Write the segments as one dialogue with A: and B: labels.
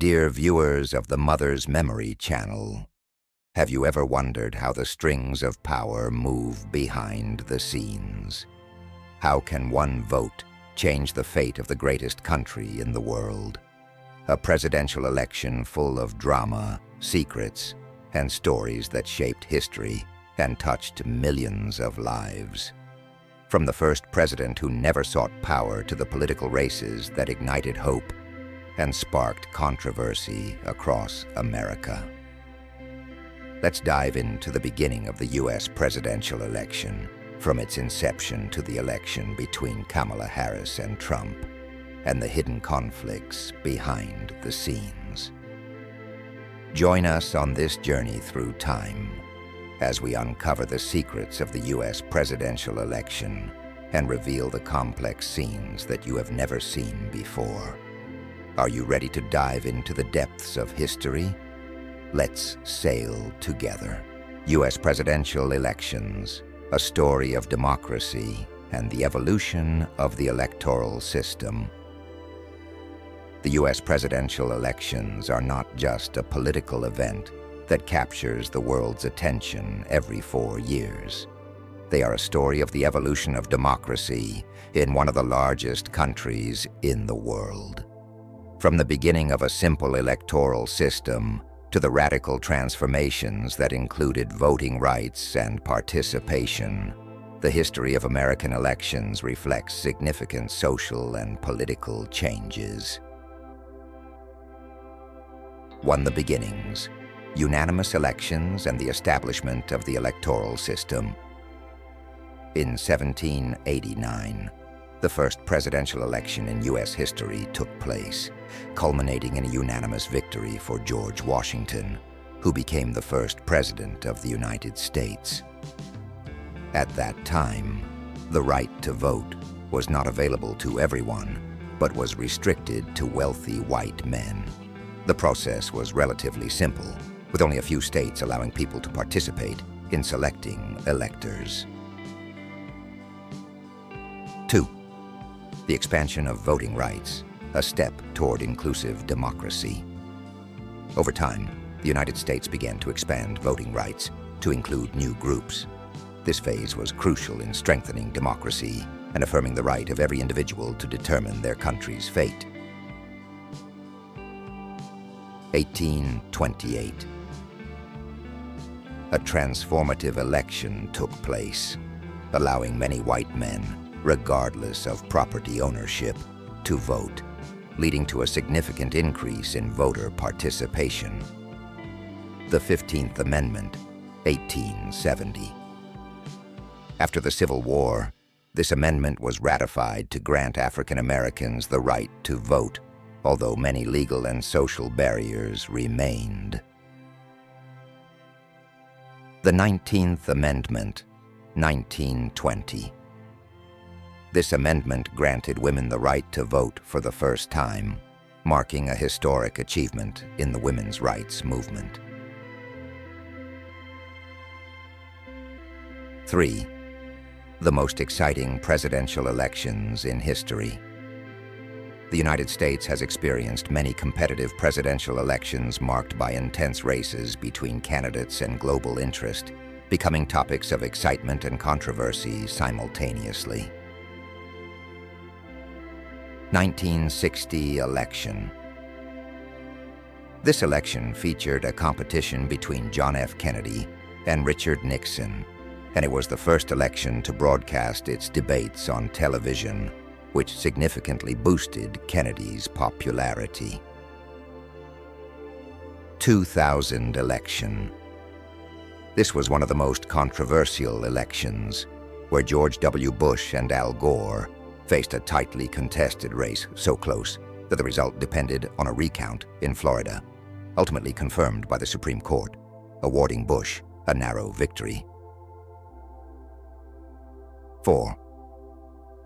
A: Dear viewers of the Mother's Memory channel, have you ever wondered how the strings of power move behind the scenes? How can one vote change the fate of the greatest country in the world? A presidential election full of drama, secrets, and stories that shaped history and touched millions of lives. From the first president who never sought power to the political races that ignited hope and sparked controversy across America. Let's dive into the beginning of the U.S. presidential election, from its inception to the election between Kamala Harris and Trump, and the hidden conflicts behind the scenes. Join us on this journey through time as we uncover the secrets of the U.S. presidential election and reveal the complex scenes that you have never seen before. Are you ready to dive into the depths of history? Let's sail together. U.S. presidential elections, a story of democracy and the evolution of the electoral system. The U.S. presidential elections are not just a political event that captures the world's attention every 4 years. They are a story of the evolution of democracy in one of the largest countries in the world. From the beginning of a simple electoral system to the radical transformations that included voting rights and participation, the history of American elections reflects significant social and political changes. 1. The beginnings: unanimous elections and the establishment of the electoral system. In 1789, the first presidential election in U.S. history took place, culminating in a unanimous victory for George Washington, who became the first president of the United States. At that time, the right to vote was not available to everyone, but was restricted to wealthy white men. The process was relatively simple, with only a few states allowing people to participate in selecting electors. 2. The expansion of voting rights, a step toward inclusive democracy. Over time, the United States began to expand voting rights to include new groups. This phase was crucial in strengthening democracy and affirming the right of every individual to determine their country's fate. 1828. A transformative election took place, allowing many white men, regardless of property ownership, to vote, leading to a significant increase in voter participation. The 15th Amendment, 1870. After the Civil War, this amendment was ratified to grant African Americans the right to vote, although many legal and social barriers remained. The 19th Amendment, 1920. This amendment granted women the right to vote for the first time, marking a historic achievement in the women's rights movement. 3. The most exciting presidential elections in history. The United States has experienced many competitive presidential elections marked by intense races between candidates and global interest, becoming topics of excitement and controversy simultaneously. 1960 election. This election featured a competition between John F. Kennedy and Richard Nixon, and it was the first election to broadcast its debates on television, which significantly boosted Kennedy's popularity. 2000 election. This was one of the most controversial elections, where George W. Bush and Al Gore faced a tightly contested race so close that the result depended on a recount in Florida, ultimately confirmed by the Supreme Court, awarding Bush a narrow victory. 4.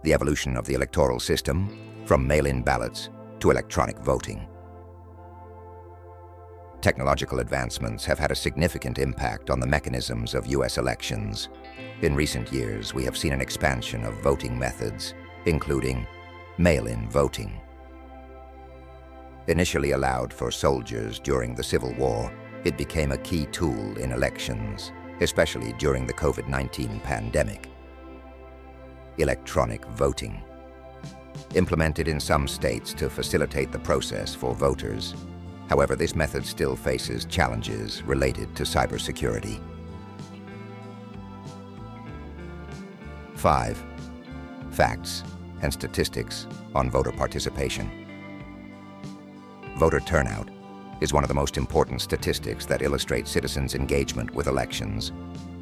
A: The evolution of the electoral system, from mail-in ballots to electronic voting. Technological advancements have had a significant impact on the mechanisms of U.S. elections. In recent years, we have seen an expansion of voting methods, including mail-in voting, Initially allowed for soldiers during the Civil War, it became a key tool in elections, especially during the COVID-19 pandemic. Electronic voting. Implemented in some states to facilitate the process for voters. However, this method still faces challenges related to cybersecurity. 5. Facts and statistics on voter participation. Voter turnout is one of the most important statistics that illustrate citizens' engagement with elections,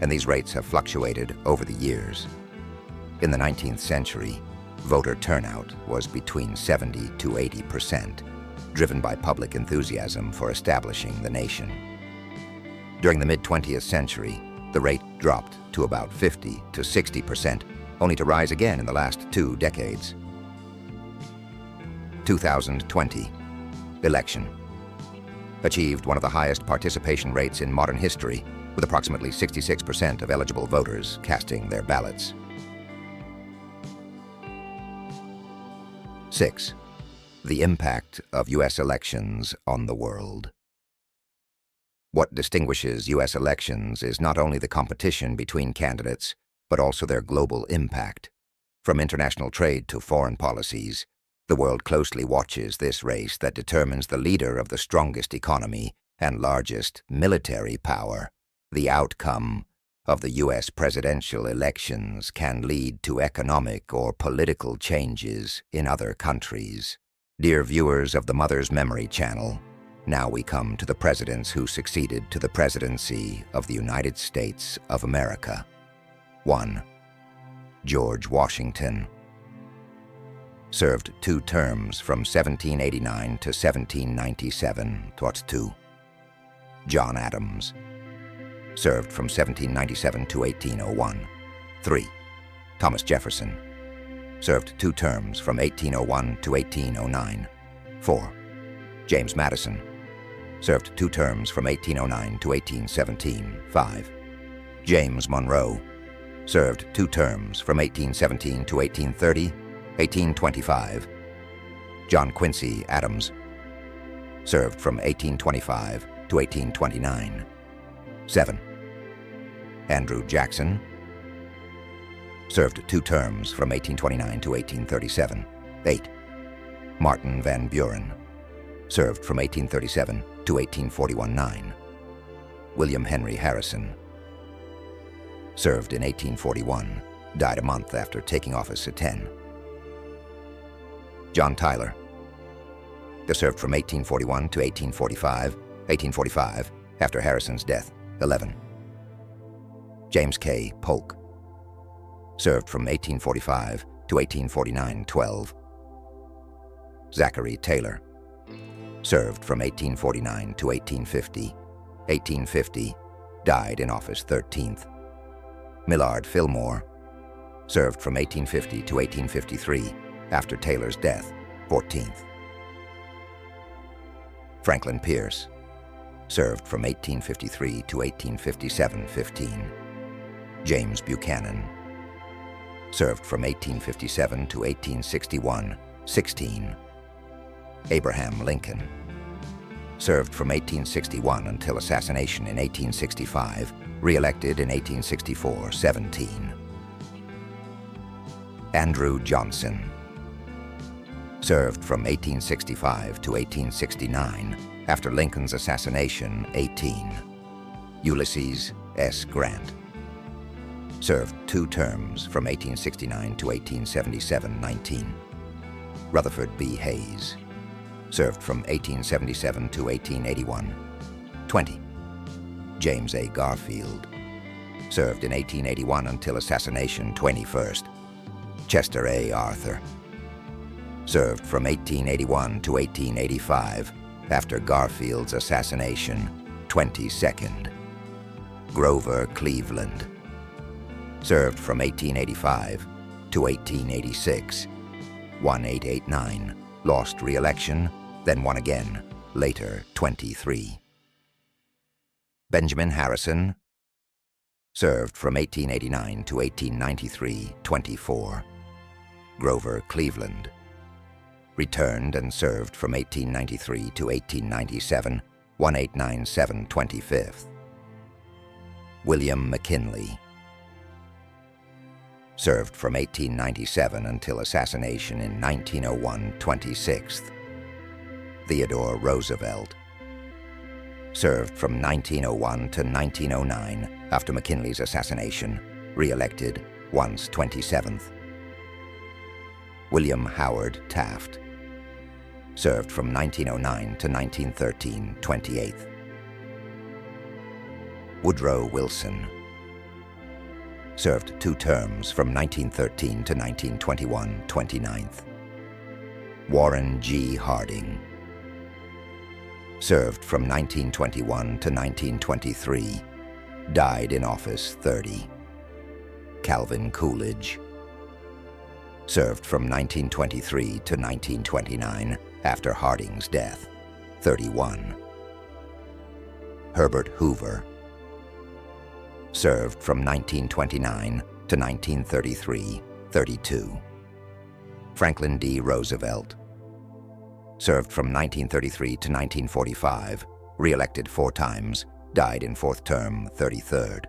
A: and these rates have fluctuated over the years. In the 19th century, voter turnout was between 70 to 80%, driven by public enthusiasm for establishing the nation. During the mid-20th century, the rate dropped to about 50 to 60%, only to rise again in the last 2 decades. 2020 election achieved one of the highest participation rates in modern history, with approximately 66% of eligible voters casting their ballots. 6. The impact of U.S. elections on the world. What distinguishes U.S. elections is not only the competition between candidates, but also their global impact. From international trade to foreign policies, the world closely watches this race that determines the leader of the strongest economy and largest military power. The outcome of the U.S. presidential elections can lead to economic or political changes in other countries. Dear viewers of the Mother's Memory Channel, now we come to the presidents who succeeded to the presidency of the United States of America. 1. George Washington. Served 2 terms from 1789 to 1797. 2. John Adams. Served from 1797 to 1801. 3. Thomas Jefferson. Served 2 terms from 1801 to 1809. 4. James Madison. Served 2 terms from 1809 to 1817. 5. James Monroe. Served 2 terms from 1817 to 1830, 1825. John Quincy Adams. Served from 1825 to 1829. 7. Andrew Jackson. Served 2 terms from 1829 to 1837. 8. Martin Van Buren. Served from 1837 to 1841. 9. William Henry Harrison. Served in 1841, died a month after taking office at 10. John Tyler. Served from 1841 to 1845, after Harrison's death. 11. James K. Polk. Served from 1845 to 1849. 12. Zachary Taylor. Served from 1849 to 1850, died in office 13th. Millard Fillmore. Served from 1850 to 1853, after Taylor's death, 14th. Franklin Pierce. Served from 1853 to 1857, 15. James Buchanan. Served from 1857 to 1861, 16. Abraham Lincoln. Served from 1861 until assassination in 1865, re-elected in 1864, 17. Andrew Johnson. Served from 1865 to 1869, after Lincoln's assassination, 18. Ulysses S. Grant. Served 2 terms from 1869 to 1877, 19. Rutherford B. Hayes. Served from 1877 to 1881, 20. James A. Garfield. Served in 1881 until assassination, 21st. Chester A. Arthur. Served from 1881 to 1885, after Garfield's assassination, 22nd. Grover Cleveland. Served from 1885 to 1886, 1889, lost re-election, then won again, later 23. Benjamin Harrison. Served from 1889 to 1893, 24. Grover Cleveland. returned and served from 1893 to 1897, 1897 25th. William McKinley, served from 1897 until assassination in 1901 26th. Theodore Roosevelt, served from 1901 to 1909 after McKinley's assassination, re-elected once 27th. William Howard Taft, served from 1909 to 1913 28th. Woodrow Wilson, served 2 terms from 1913 to 1921 29th. Warren G. Harding, served from 1921 to 1923, died in office 30. Calvin Coolidge, served from 1923 to 1929 after Harding's death, 31. Herbert Hoover, served from 1929 to 1933, 32. Franklin D. Roosevelt, served from 1933 to 1945, re-elected 4 times, died in 4th term, 33rd.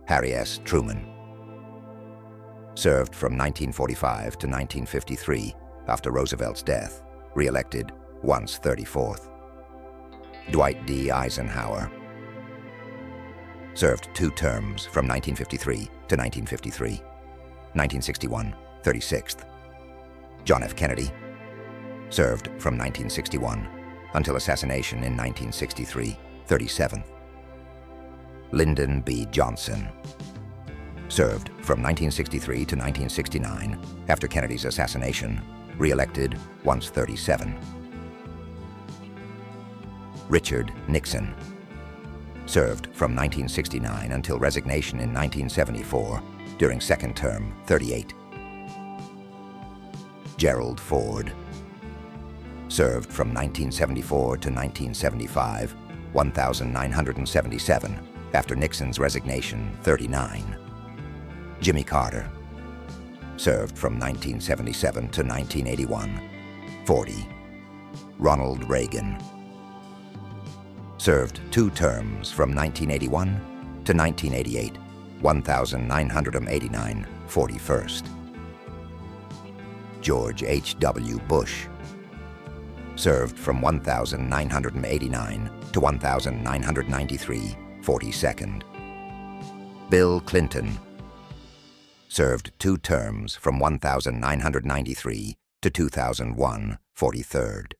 A: Harry S. Truman, served from 1945 to 1953 after Roosevelt's death, re-elected once 34th. Dwight D. Eisenhower, served 2 terms from 1953 to 1953, 1961, 36th. John F. Kennedy, served from 1961 until assassination in 1963, 37th. Lyndon B. Johnson, served from 1963 to 1969 after Kennedy's assassination, re-elected once 37. Richard Nixon, served from 1969 until resignation in 1974 during 2nd term, 38. Gerald Ford, served from 1974 to 1975, 1,977 after Nixon's resignation, 39. Jimmy Carter, served from 1977 to 1981, 40. Ronald Reagan, served 2 terms from 1981 to 1988, 1,989, 41st. George H.W. Bush, served from 1,989 to 1,993, 42nd. Bill Clinton, served 2 terms from 1,993 to 2001, 43rd.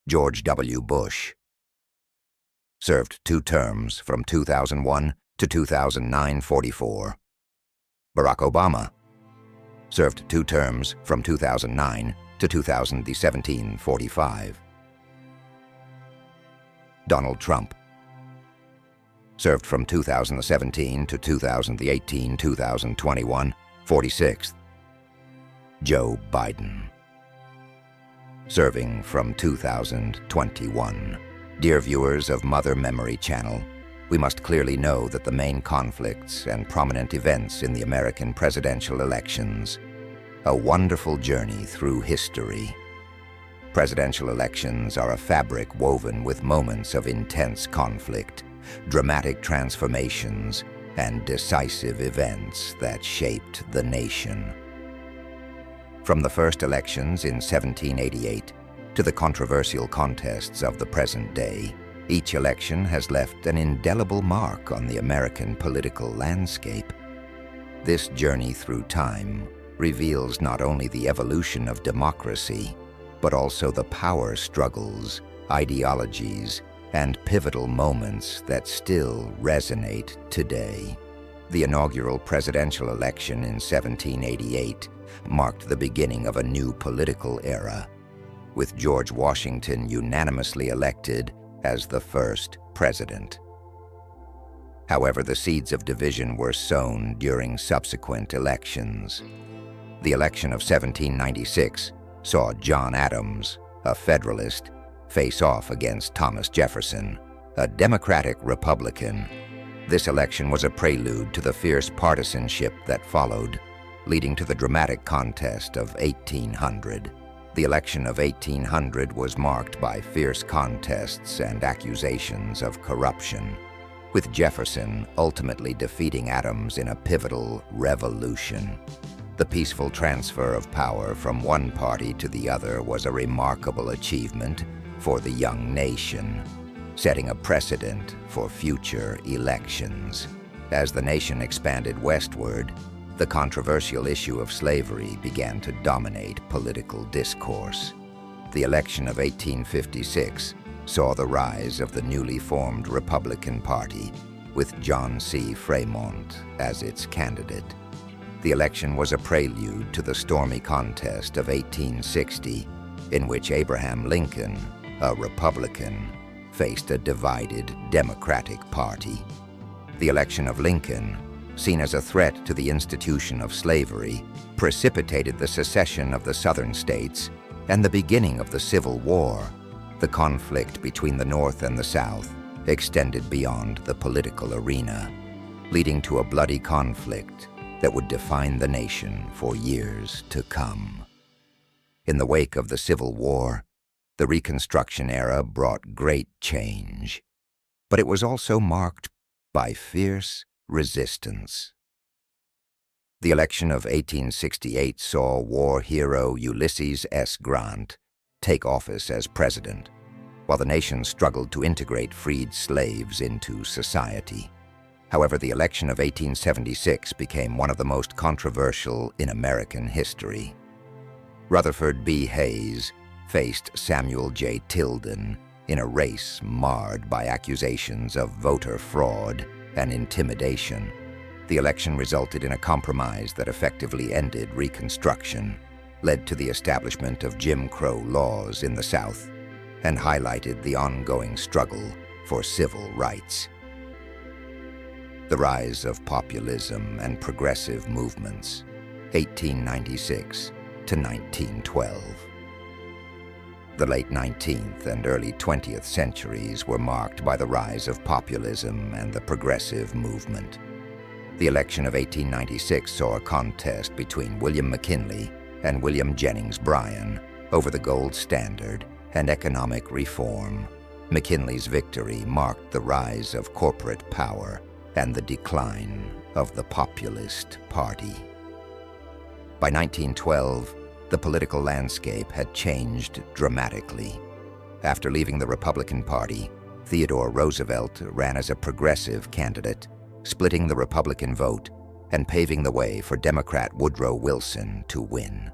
A: George W. Bush, served 2 terms from 2001 to 2009, 44. Barack Obama, served 2 terms from 2009 to 2017, 45. Donald Trump, served from 2017 to 2018, 2021, 46th. Joe Biden, serving from 2021. Dear viewers of Mother Memory Channel, we must clearly know that the main conflicts and prominent events in the American presidential elections, a wonderful journey through history. Presidential elections are a fabric woven with moments of intense conflict, dramatic transformations, and decisive events that shaped the nation. From the first elections in 1788 to the controversial contests of the present day, each election has left an indelible mark on the American political landscape. This journey through time reveals not only the evolution of democracy, but also the power struggles, ideologies, and pivotal moments that still resonate today. The inaugural presidential election in 1788 marked the beginning of a new political era, with George Washington unanimously elected as the first president. However, the seeds of division were sown during subsequent elections. The election of 1796 saw John Adams, a Federalist, face off against Thomas Jefferson, a Democratic Republican. This election was a prelude to the fierce partisanship that followed, leading to the dramatic contest of 1800. The election of 1800 was marked by fierce contests and accusations of corruption, with Jefferson ultimately defeating Adams in a pivotal revolution. The peaceful transfer of power from one party to the other was a remarkable achievement for the young nation, setting a precedent for future elections. As the nation expanded westward, the controversial issue of slavery began to dominate political discourse. The election of 1856 saw the rise of the newly formed Republican Party, with John C. Fremont as its candidate. The election was a prelude to the stormy contest of 1860, in which Abraham Lincoln, a Republican, faced a divided Democratic Party. The election of Lincoln, seen as a threat to the institution of slavery, precipitated the secession of the Southern states and the beginning of the Civil War. The conflict between the North and the South extended beyond the political arena, leading to a bloody conflict that would define the nation for years to come. In the wake of the Civil War, the Reconstruction era brought great change, but it was also marked by fierce resistance. The election of 1868 saw war hero Ulysses S. Grant take office as president, while the nation struggled to integrate freed slaves into society. However, the election of 1876 became one of the most controversial in American history. Rutherford B. Hayes faced Samuel J. Tilden in a race marred by accusations of voter fraud and intimidation. The election resulted in a compromise that effectively ended Reconstruction, led to the establishment of Jim Crow laws in the South, and highlighted the ongoing struggle for civil rights. The rise of populism and progressive movements, 1896 to 1912. The late 19th and early 20th centuries were marked by the rise of populism and the progressive movement. The election of 1896 saw a contest between William McKinley and William Jennings Bryan over the gold standard and economic reform. McKinley's victory marked the rise of corporate power and the decline of the Populist Party. By 1912, the political landscape had changed dramatically. After leaving the Republican Party, Theodore Roosevelt ran as a progressive candidate, splitting the Republican vote and paving the way for Democrat Woodrow Wilson to win.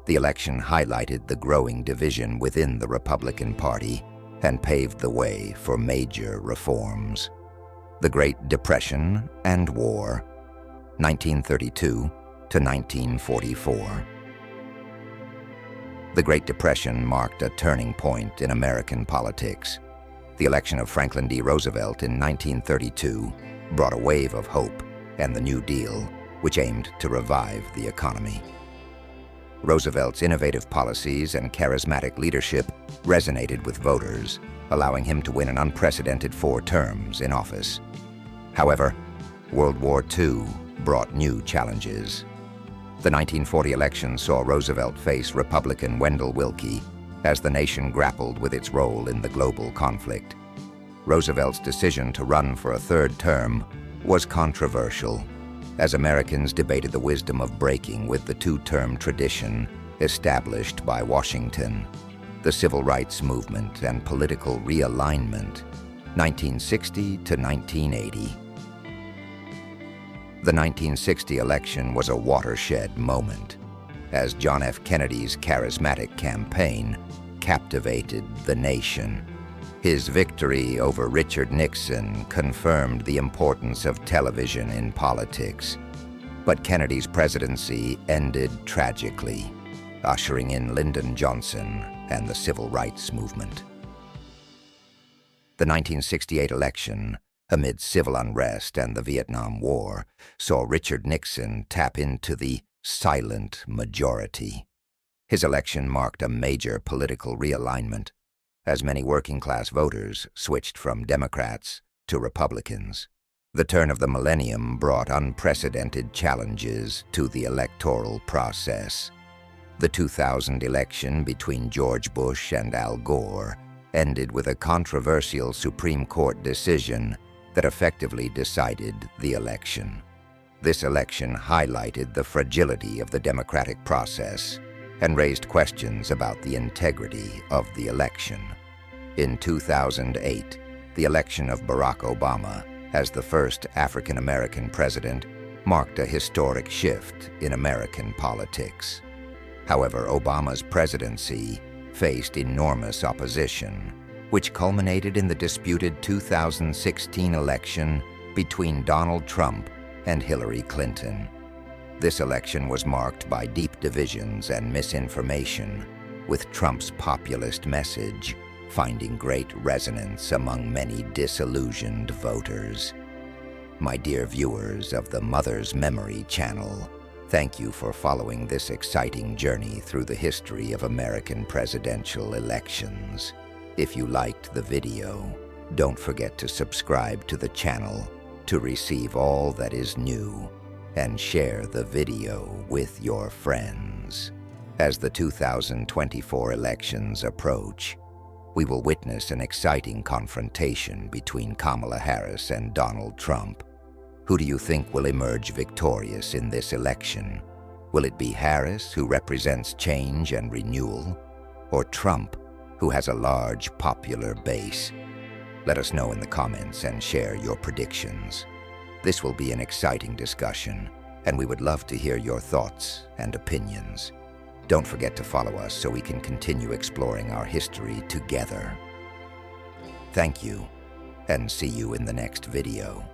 A: The election highlighted the growing division within the Republican Party and paved the way for major reforms. The Great Depression and War, 1932 to 1944. The Great Depression marked a turning point in American politics. The election of Franklin D. Roosevelt in 1932 brought a wave of hope and the New Deal, which aimed to revive the economy. Roosevelt's innovative policies and charismatic leadership resonated with voters, allowing him to win an unprecedented 4 terms in office. However, World War II brought new challenges. The 1940 election saw Roosevelt face Republican Wendell Willkie as the nation grappled with its role in the global conflict. Roosevelt's decision to run for a 3rd term was controversial, as Americans debated the wisdom of breaking with the 2-term tradition established by Washington. The Civil Rights Movement and Political Realignment, 1960 to 1980. The 1960 election was a watershed moment, as John F. Kennedy's charismatic campaign captivated the nation. His victory over Richard Nixon confirmed the importance of television in politics, but Kennedy's presidency ended tragically, ushering in Lyndon Johnson and the Civil Rights Movement. The 1968 election, amid civil unrest and the Vietnam War, saw Richard Nixon tap into the silent majority. His election marked a major political realignment, as many working-class voters switched from Democrats to Republicans. The turn of the millennium brought unprecedented challenges to the electoral process. The 2000 election between George Bush and Al Gore ended with a controversial Supreme Court decision that effectively decided the election. This election highlighted the fragility of the democratic process and raised questions about the integrity of the election. In 2008, the election of Barack Obama as the first African-American president marked a historic shift in American politics. However, Obama's presidency faced enormous opposition, which culminated in the disputed 2016 election between Donald Trump and Hillary Clinton. This election was marked by deep divisions and misinformation, with Trump's populist message finding great resonance among many disillusioned voters. My dear viewers of the Mother's Memory channel, thank you for following this exciting journey through the history of American presidential elections. If you liked the video, don't forget to subscribe to the channel to receive all that is new, and share the video with your friends. As the 2024 elections approach, we will witness an exciting confrontation between Kamala Harris and Donald Trump. Who do you think will emerge victorious in this election? Will it be Harris, who represents change and renewal, or Trump, who has a large popular base? Let us know in the comments and share your predictions. This will be an exciting discussion, and we would love to hear your thoughts and opinions. Don't forget to follow us so we can continue exploring our history together. Thank you, and see you in the next video.